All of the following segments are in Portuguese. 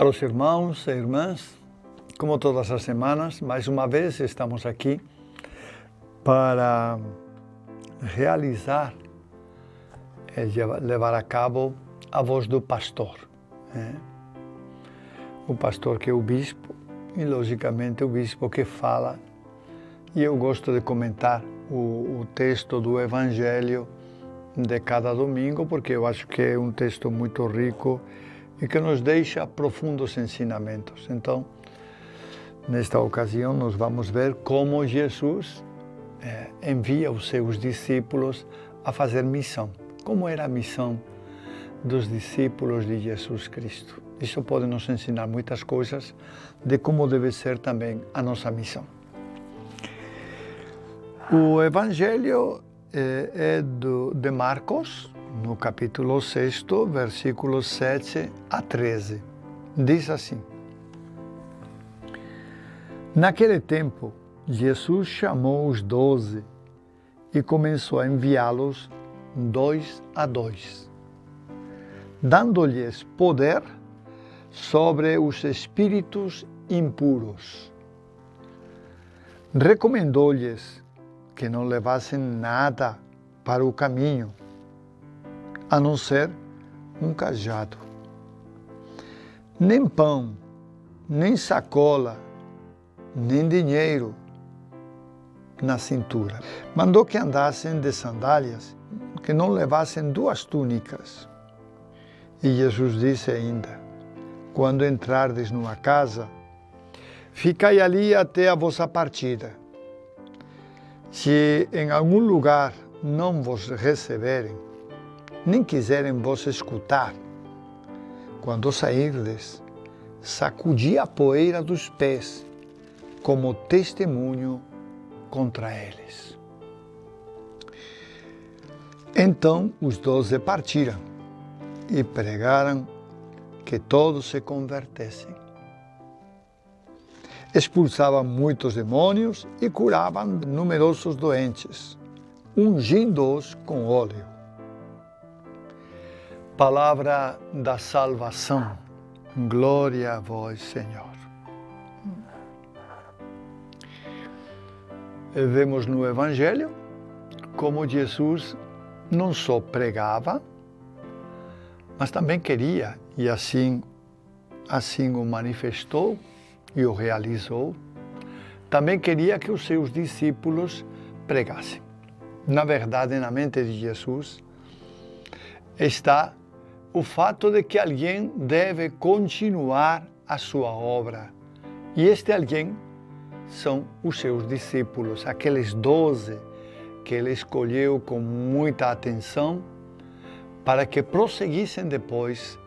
Caros irmãos e irmãs, como todas as semanas, mais uma vez estamos aqui para realizar levar a cabo a voz do pastor. O pastor que é o bispo e, logicamente, o bispo que fala. E eu gosto de comentar o texto do Evangelho de cada domingo, porque eu acho que é um texto muito rico e que nos deixa profundos ensinamentos. Então, nesta ocasião, nós vamos ver como Jesus envia os seus discípulos a fazer missão. Como era a missão dos discípulos de Jesus Cristo. Isso pode nos ensinar muitas coisas de como deve ser também a nossa missão. O Evangelho é de Marcos, no capítulo 6, versículos 7 a 13. Diz assim: Naquele tempo, Jesus chamou os 12 e começou a enviá-los 2 a 2, dando-lhes poder sobre os espíritos impuros. Recomendou-lhes que não levassem nada para o caminho, a não ser um cajado, nem pão, nem sacola, nem dinheiro na cintura. Mandou que andassem de sandálias, que não levassem 2 túnicas. E Jesus disse ainda: quando entrardes numa casa, ficai ali até a vossa partida. Se em algum lugar não vos receberem, nem quiserem vos escutar, quando sairdes, sacudi a poeira dos pés, como testemunho contra eles. Então os 12 partiram e pregaram que todos se convertessem. Expulsavam muitos demônios e curavam numerosos doentes, ungindo-os com óleo. Palavra da salvação. Glória a vós, Senhor. Vemos no Evangelho como Jesus não só pregava, mas também queria, e assim o manifestou e o realizou, também queria que os seus discípulos pregassem. Na verdade, na mente de Jesus está o fato de que alguém deve continuar a sua obra. E este alguém são os seus discípulos, aqueles 12 que ele escolheu com muita atenção para que prosseguissem depois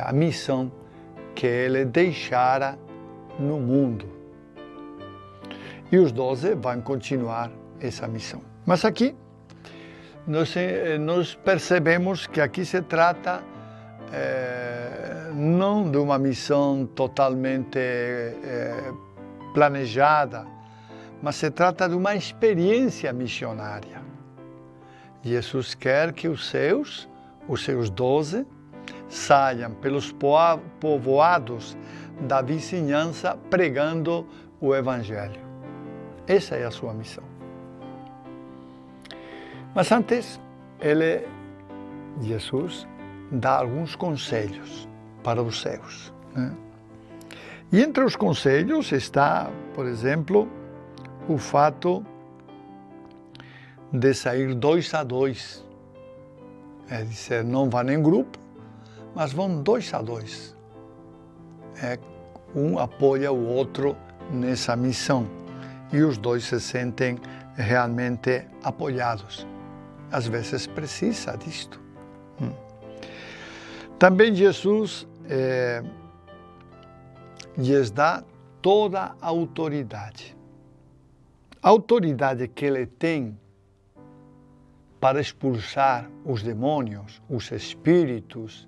a missão que ele deixara no mundo. E os 12 vão continuar essa missão. Mas aqui nós percebemos que aqui se trata não de uma missão totalmente planejada, mas se trata de uma experiência missionária. Jesus quer que os seus 12, saiam pelos povoados da vizinhança pregando o Evangelho. Essa é a sua missão. Mas antes, Jesus, dá alguns conselhos para os seus. E entre os conselhos está, por exemplo, o fato de sair 2 a 2. É dizer, não vão em grupo, mas vão 2 a 2. Um apoia o outro nessa missão e os 2 se sentem realmente apoiados. Às vezes precisa disto. Também Jesus lhes dá toda a autoridade. A autoridade que ele tem para expulsar os demônios, os espíritos,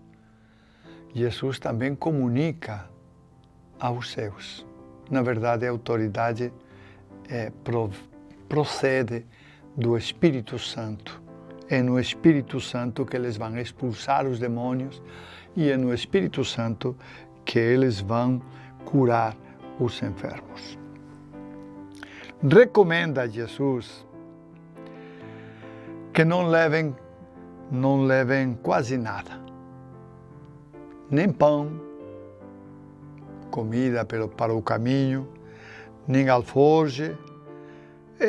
Jesus também comunica aos seus. Na verdade, a autoridade procede do Espírito Santo. é no Espírito Santo que eles vão expulsar os demônios e é no Espírito Santo que eles vão curar os enfermos. Recomenda Jesus que não levem quase nada, nem pão, comida para o caminho, nem alforje,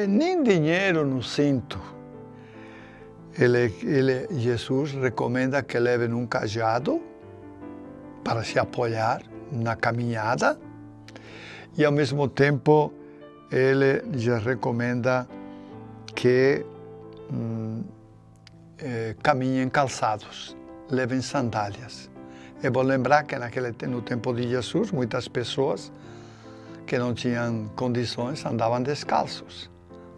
nem dinheiro no cinto. Jesus recomenda que levem um cajado para se apoiar na caminhada e, ao mesmo tempo, ele já recomenda que caminhem calçados, levem sandálias. É bom lembrar que no tempo de Jesus, muitas pessoas que não tinham condições andavam descalços.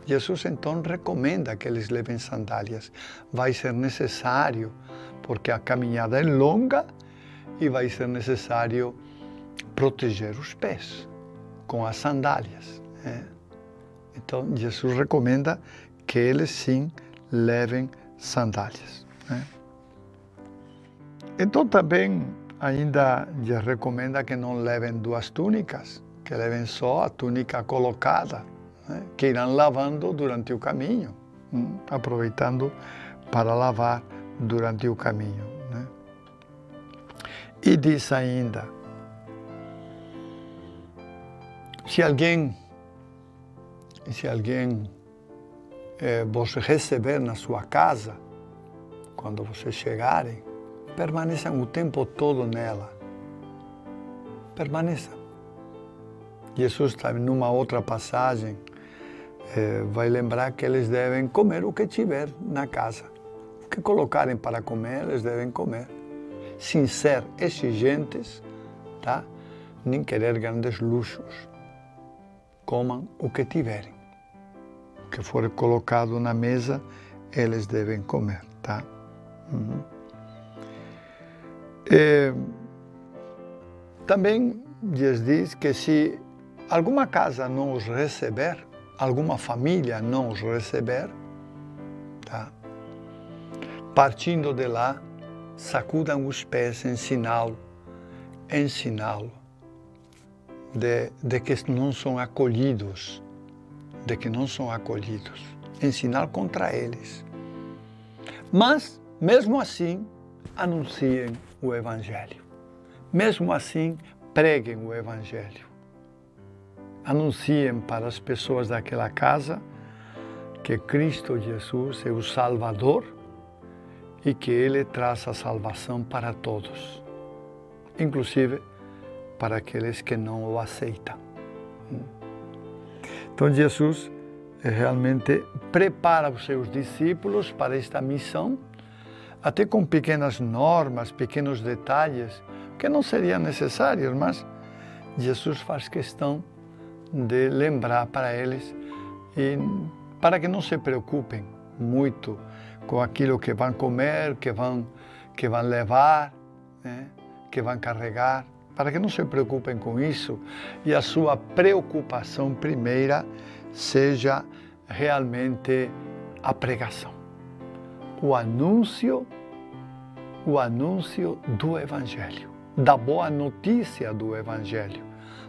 Jesus então recomenda que eles levem sandálias. Vai ser necessário, porque a caminhada é longa e vai ser necessário proteger os pés com as sandálias. Então Jesus recomenda que eles sim levem sandálias. Então também ainda já recomenda que não levem duas túnicas, que levem só a túnica colocada, que irão lavando durante o caminho, aproveitando para lavar durante o caminho. E diz ainda, se alguém vos receber na sua casa, quando vocês chegarem, permaneçam o tempo todo nela. Permaneçam. Jesus, numa outra passagem, vai lembrar que eles devem comer o que tiver na casa. O que colocarem para comer, eles devem comer. Sem ser exigentes, tá? Nem querer grandes luxos. Comam o que tiverem. O que for colocado na mesa, eles devem comer, tá? Também Jesus diz que se alguma casa não os receber, alguma família não os receber, tá? Partindo de lá, sacudam os pés em sinal de que não são acolhidos, em sinal contra eles. Mas, mesmo assim, anunciem o Evangelho. Mesmo assim, preguem o Evangelho. Anunciem para as pessoas daquela casa que Cristo Jesus é o Salvador e que Ele traz a salvação para todos, inclusive para aqueles que não o aceitam. Então Jesus realmente prepara os seus discípulos para esta missão, até com pequenas normas, pequenos detalhes, que não seriam necessários, mas Jesus faz questão de lembrar para eles e para que não se preocupem muito com aquilo que vão comer, que vão levar, que vão carregar, para que não se preocupem com isso e a sua preocupação primeira seja realmente a pregação, o anúncio do Evangelho, da boa notícia do Evangelho,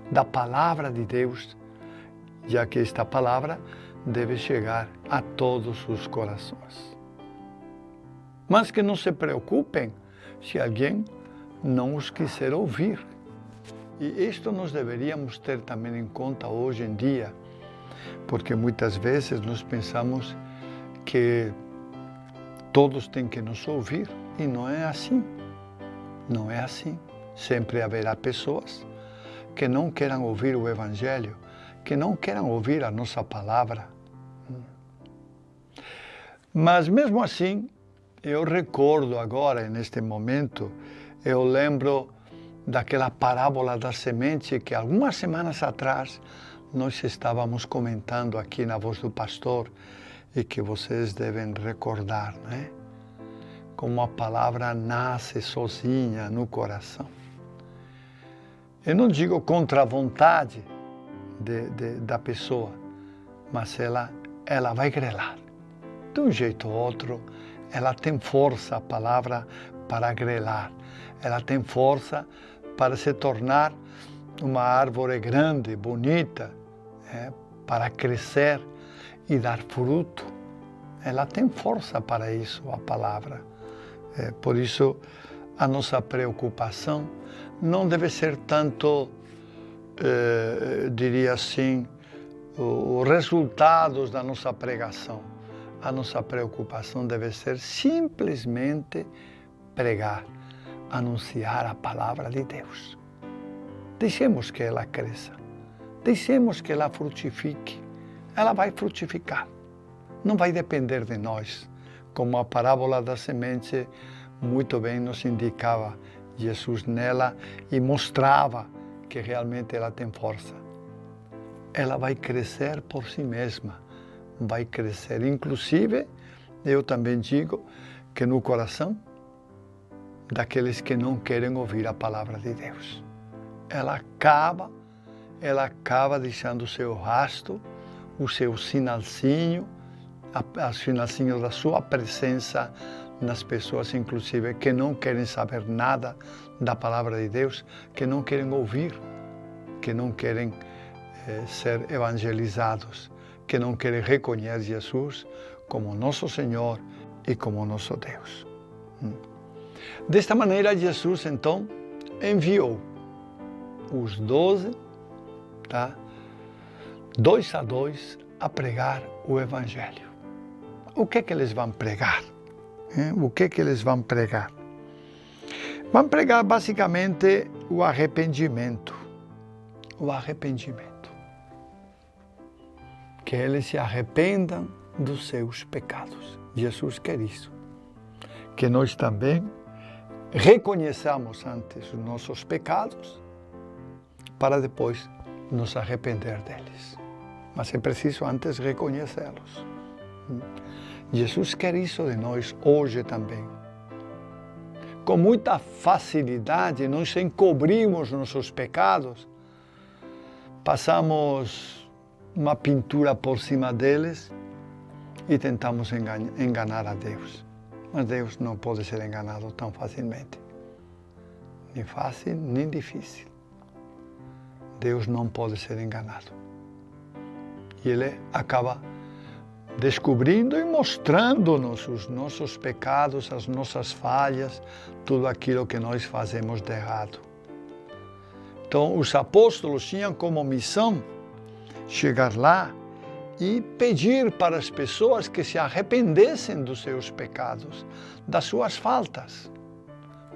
da palavra de Deus, já que esta palavra deve chegar a todos os corações. Mas que não se preocupem se alguém não os quiser ouvir. E isto nós deveríamos ter também em conta hoje em dia, porque muitas vezes nós pensamos que todos têm que nos ouvir, e não é assim. Não é assim. Sempre haverá pessoas que não queiram ouvir o Evangelho, que não queiram ouvir a nossa palavra. Mas mesmo assim, eu recordo agora, neste momento, eu lembro daquela parábola da semente que algumas semanas atrás nós estávamos comentando aqui na Voz do Pastor e que vocês devem recordar, né? Como a palavra nasce sozinha no coração. Eu não digo contra a vontade da pessoa, mas ela vai grelar. De um jeito ou outro, ela tem força, a palavra, para grelar. Ela tem força para se tornar uma árvore grande, bonita, para crescer e dar fruto. Ela tem força para isso, a palavra. Por isso, a nossa preocupação não deve ser tanto, diria assim, os resultados da nossa pregação. A nossa preocupação deve ser simplesmente pregar, anunciar a palavra de Deus. Deixemos que ela cresça. Deixemos que ela frutifique. Ela vai frutificar. Não vai depender de nós. Como a parábola da semente muito bem nos indicava, Jesus nela e mostrava que realmente ela tem força. Ela vai crescer por si mesma. Vai crescer. Inclusive, eu também digo que no coração daqueles que não querem ouvir a palavra de Deus. Ela acaba deixando o seu rastro, o seu sinalzinho, o sinalzinho da sua presença nas pessoas, inclusive, que não querem saber nada da palavra de Deus, que não querem ouvir, que não querem ser evangelizados, que não querem reconhecer Jesus como nosso Senhor e como nosso Deus. Desta maneira, Jesus, então, enviou os 12, 2 a 2, a pregar o Evangelho. O que eles vão pregar? O que eles vão pregar? Vão pregar, basicamente, o arrependimento. O arrependimento. Que eles se arrependam dos seus pecados. Jesus quer isso. Que nós também reconheçamos antes os nossos pecados para depois nos arrepender deles. Mas é preciso antes reconhecê-los. Jesus quer isso de nós hoje também. Com muita facilidade nós encobrimos nossos pecados, passamos uma pintura por cima deles e tentamos enganar a Deus. Mas Deus não pode ser enganado tão facilmente. Nem fácil, nem difícil. Deus não pode ser enganado. E Ele acaba descobrindo e mostrando-nos os nossos pecados, as nossas falhas, tudo aquilo que nós fazemos de errado. Então, os apóstolos tinham como missão chegar lá e pedir para as pessoas que se arrependessem dos seus pecados, das suas faltas,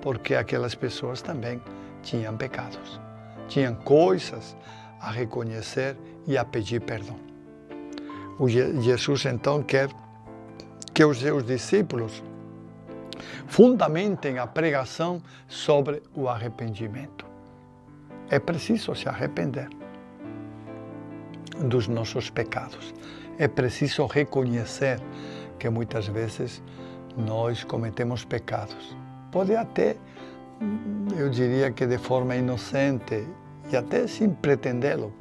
porque aquelas pessoas também tinham pecados, tinham coisas a reconhecer e a pedir perdão. Jesus então quer que os seus discípulos fundamentem a pregação sobre o arrependimento. É preciso se arrepender dos nossos pecados. É preciso reconhecer que muitas vezes nós cometemos pecados. Pode até, eu diria que de forma inocente e até sem pretendê-lo,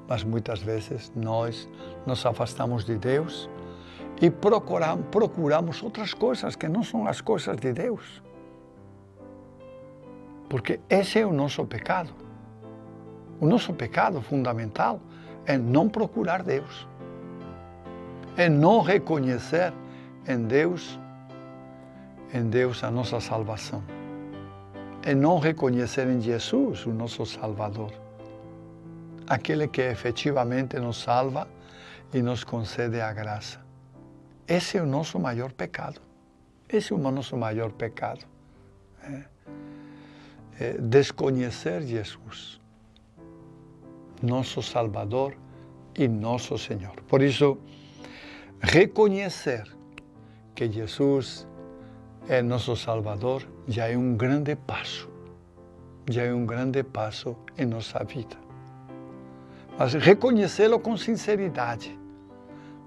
mas muitas vezes nós nos afastamos de Deus e procuramos outras coisas que não são as coisas de Deus. Porque esse é o nosso pecado. O nosso pecado fundamental é não procurar Deus, é não reconhecer em Deus a nossa salvação, é não reconhecer em Jesus o nosso Salvador, aquele que efetivamente nos salva e nos concede a graça. Esse é o nosso maior pecado. Esse é o nosso maior pecado. É desconhecer Jesus, nosso Salvador e nosso Senhor. Por isso, reconhecer que Jesus é nosso Salvador já é um grande passo. Já é um grande passo em nossa vida. Mas reconhecê-lo com sinceridade.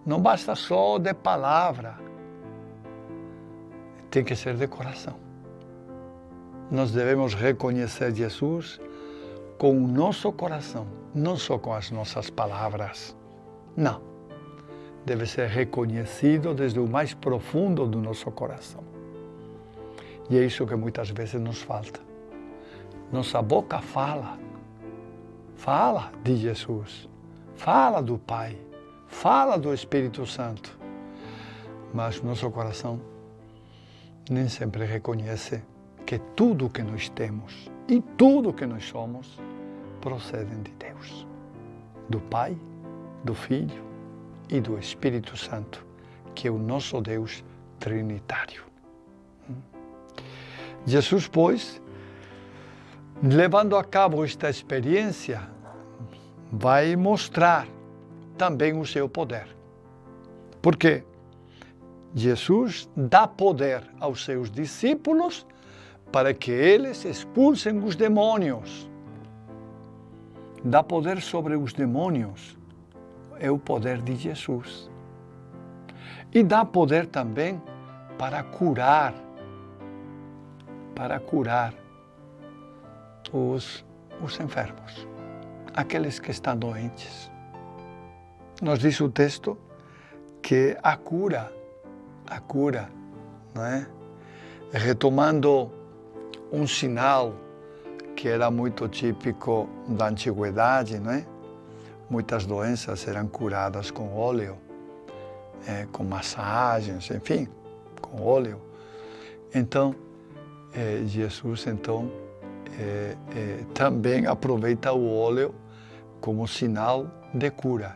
Não basta só de palavra. Tem que ser de coração. Nós devemos reconhecer Jesus com o nosso coração, não só com as nossas palavras. Não. deve ser reconhecido desde o mais profundo do nosso coração. E é isso que muitas vezes nos falta. Nossa boca fala de Jesus, fala do Pai, fala do Espírito Santo, mas nosso coração nem sempre reconhece que tudo que nós temos e tudo que nós somos procedem de Deus, do Pai, do Filho e do Espírito Santo, que é o nosso Deus trinitário. Jesus, pois, levando a cabo esta experiência, vai mostrar também o seu poder. Porque Jesus dá poder aos seus discípulos para que eles expulsem os demônios. Dá poder sobre os demônios. É o poder de Jesus. E dá poder também para curar os enfermos, aqueles que estão doentes. Nos diz o texto que a cura, não é? Retomando um sinal que era muito típico da antiguidade, não é? Muitas doenças eram curadas com óleo, com massagens, enfim, com óleo. Então, Jesus também aproveita o óleo como sinal de cura.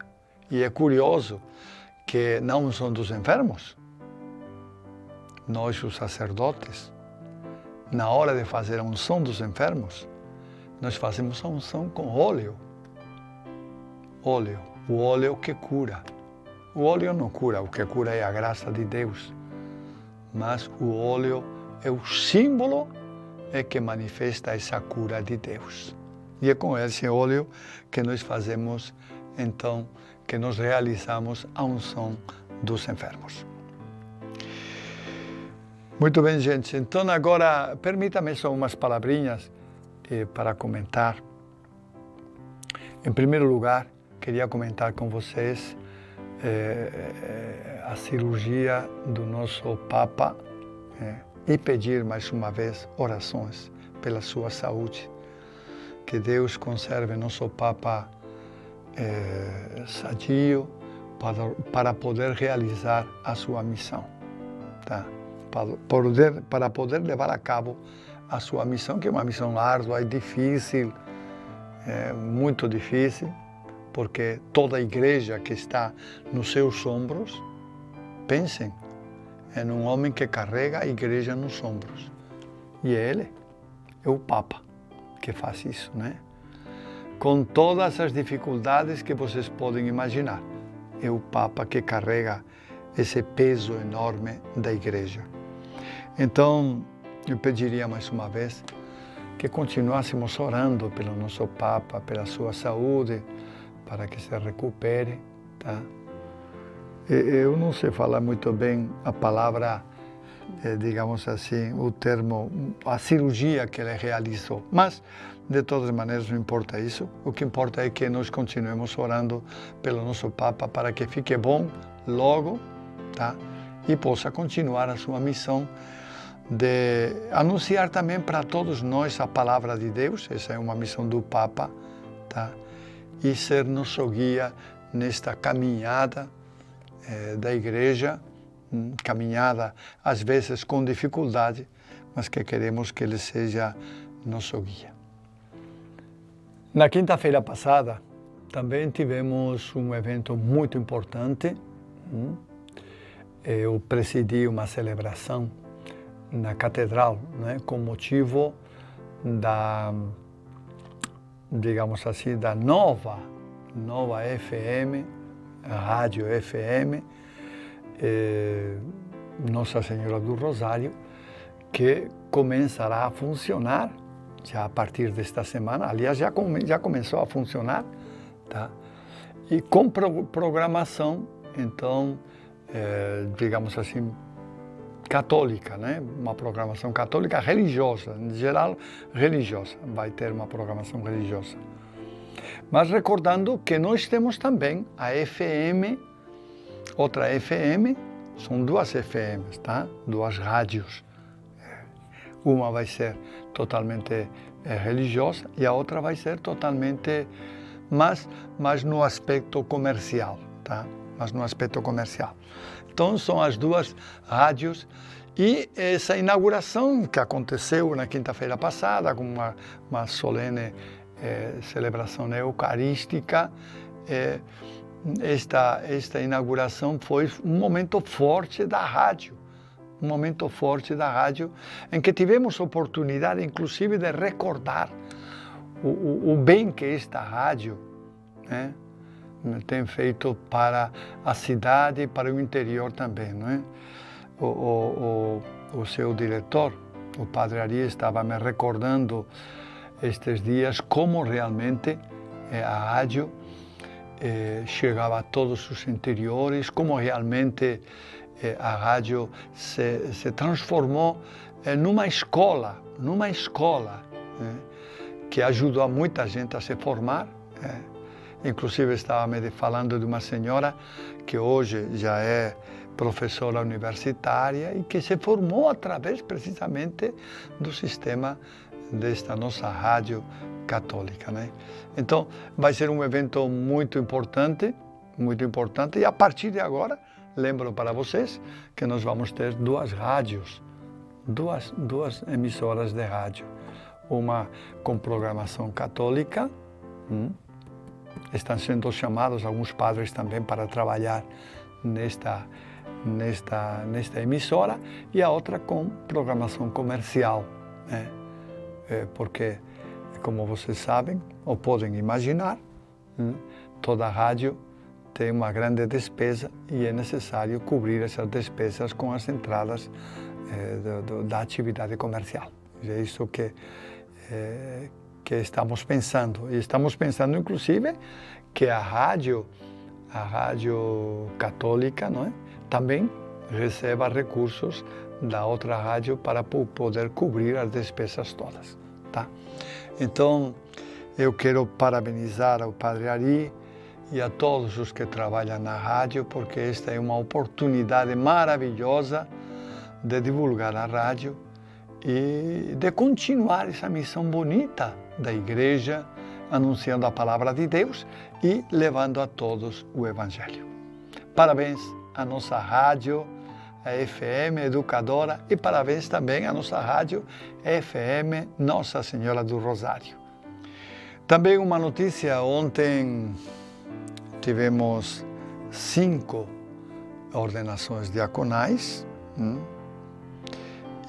E é curioso que na unção dos enfermos, nós, os sacerdotes, na hora de fazer a unção dos enfermos, nós fazemos a unção com óleo. O óleo que cura. O óleo não cura, o que cura é a graça de Deus. Mas o óleo é o símbolo que manifesta essa cura de Deus. E é com esse óleo que nós fazemos, então, que nós realizamos a unção dos enfermos. Muito bem, gente. Então, agora, permita-me só umas palavrinhas para comentar. Em primeiro lugar, queria comentar com vocês a cirurgia do nosso Papa e pedir mais uma vez orações pela sua saúde. Que Deus conserve nosso Papa sadio para poder realizar a sua missão, tá? Para poder levar a cabo a sua missão, que é uma missão árdua e difícil, muito difícil, porque toda a igreja que está nos seus ombros, pensem, é um homem que carrega a igreja nos ombros. E ele é o Papa que faz isso, né? Com todas as dificuldades que vocês podem imaginar. É o Papa que carrega esse peso enorme da igreja. Então, eu pediria mais uma vez que continuássemos orando pelo nosso Papa, pela sua saúde, para que se recupere, tá? Eu não sei falar muito bem a palavra, digamos assim, o termo, a cirurgia que ele realizou, mas, de todas maneiras, não importa isso. O que importa é que nós continuemos orando pelo nosso Papa para que fique bom logo, tá? E possa continuar a sua missão de anunciar também para todos nós a palavra de Deus. Essa é uma missão do Papa, tá? E ser nosso guia nesta caminhada da igreja, caminhada às vezes com dificuldade, mas que queremos que ele seja nosso guia. Na quinta-feira passada, também tivemos um evento muito importante. Eu presidi uma celebração na catedral, né, com motivo da, digamos assim, da nova FM, a rádio FM, Nossa Senhora do Rosário, que começará a funcionar já a partir desta semana. Aliás, já começou a funcionar, tá? E com programação, então, digamos assim, católica, né? Uma programação católica religiosa, em geral religiosa, vai ter uma programação religiosa. Mas recordando que nós temos também a FM outra FM, são duas FMs, tá? Duas rádios. Uma vai ser totalmente religiosa e a outra vai ser totalmente mas no aspecto comercial, tá? Mas no aspecto comercial. Então são as duas rádios e essa inauguração que aconteceu na quinta-feira passada com uma solene celebração eucarística, esta inauguração foi um momento forte da rádio. Um momento forte da rádio, em que tivemos oportunidade, inclusive, de recordar o bem que esta rádio, né, tem feito para a cidade e para o interior também. Não é? O seu diretor, o Padre Ari, estava me recordando estes dias como realmente a rádio chegava a todos os interiores, como realmente a rádio se transformou numa escola, que ajudou a muita gente a se formar. Inclusive estava me falando de uma senhora que hoje já é professora universitária e que se formou através precisamente do sistema desta nossa rádio católica, né? Então vai ser um evento muito importante, e a partir de agora lembro para vocês que nós vamos ter duas rádios, duas emissoras de rádio. Uma com programação católica, estão sendo chamados alguns padres também para trabalhar nesta emissora, e a outra com programação comercial, né? Porque, como vocês sabem, ou podem imaginar, toda rádio tem uma grande despesa e é necessário cobrir essas despesas com as entradas da atividade comercial. É isso que estamos pensando. E estamos pensando, inclusive, que a rádio católica, não é, também receba recursos da outra rádio para poder cobrir as despesas todas. Tá? Então, eu quero parabenizar ao Padre Ari e a todos os que trabalham na rádio, porque esta é uma oportunidade maravilhosa de divulgar a rádio e de continuar essa missão bonita da igreja, anunciando a palavra de Deus e levando a todos o Evangelho. Parabéns à nossa rádio, a FM Educadora, e parabéns também à nossa rádio FM Nossa Senhora do Rosário. Também uma notícia: ontem tivemos 5 ordenações diaconais,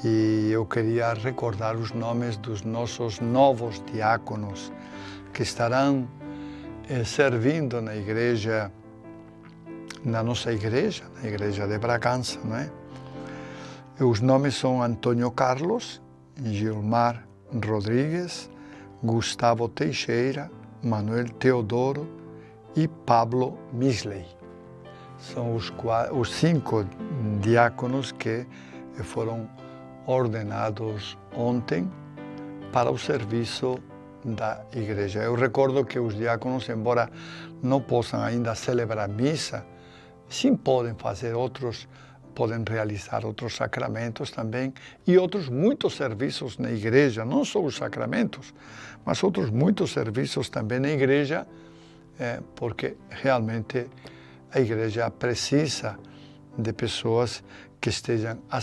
e eu queria recordar os nomes dos nossos novos diáconos que estarão servindo na igreja, na nossa igreja, na igreja de Bragança, não é? Os nomes são Antônio Carlos, Gilmar Rodrigues, Gustavo Teixeira, Manuel Teodoro e Pablo Misley. São os 5 diáconos que foram ordenados ontem para o serviço da igreja. Eu recordo que os diáconos, embora não possam ainda celebrar missa, sim podem podem realizar outros sacramentos também e outros muitos serviços na igreja, não só os sacramentos, mas outros muitos serviços também na igreja, porque realmente a igreja precisa de pessoas que estejam a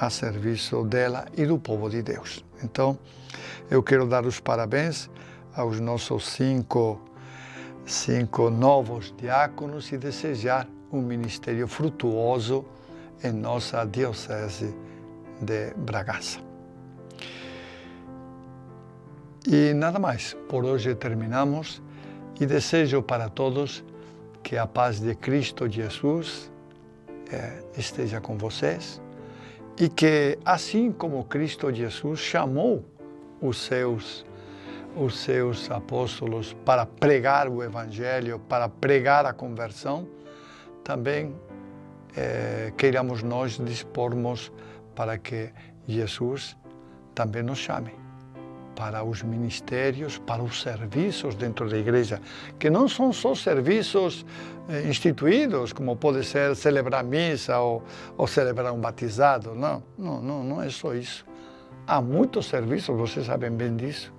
serviço dela e do povo de Deus. Então, eu quero dar os parabéns aos nossos 5 novos diáconos e desejar um ministério frutuoso em nossa diocese de Bragança. E nada mais, por hoje terminamos e desejo para todos que a paz de Cristo Jesus esteja com vocês e que, assim como Cristo Jesus chamou os seus apóstolos para pregar o Evangelho, para pregar a conversão, também queiramos nós dispormos para que Jesus também nos chame para os ministérios, para os serviços dentro da igreja, que não são só serviços instituídos, como pode ser celebrar missa ou celebrar um batizado. Não é só isso. Há muitos serviços, vocês sabem bem disso,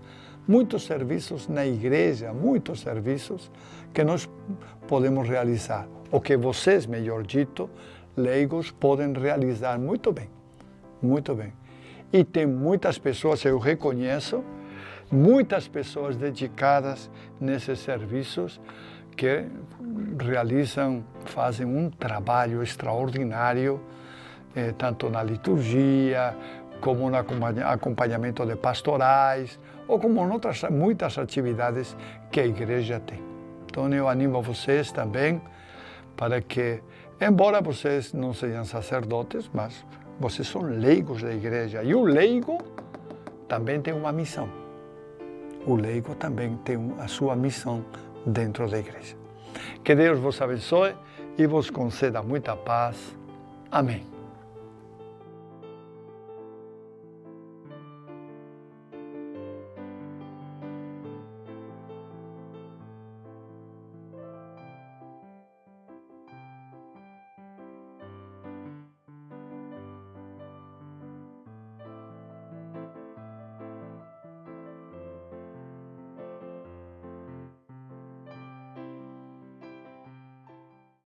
muitos serviços na igreja, muitos serviços que nós podemos realizar, ou que vocês, melhor dito, leigos, podem realizar muito bem, muito bem. E tem muitas pessoas, eu reconheço, muitas pessoas dedicadas nesses serviços que realizam, fazem um trabalho extraordinário, tanto na liturgia, como no acompanhamento de pastorais, ou como em outras muitas atividades que a igreja tem. Então eu animo vocês também para que, embora vocês não sejam sacerdotes, mas vocês são leigos da igreja. E o leigo também tem uma missão. O leigo também tem a sua missão dentro da igreja. Que Deus vos abençoe e vos conceda muita paz. Amém.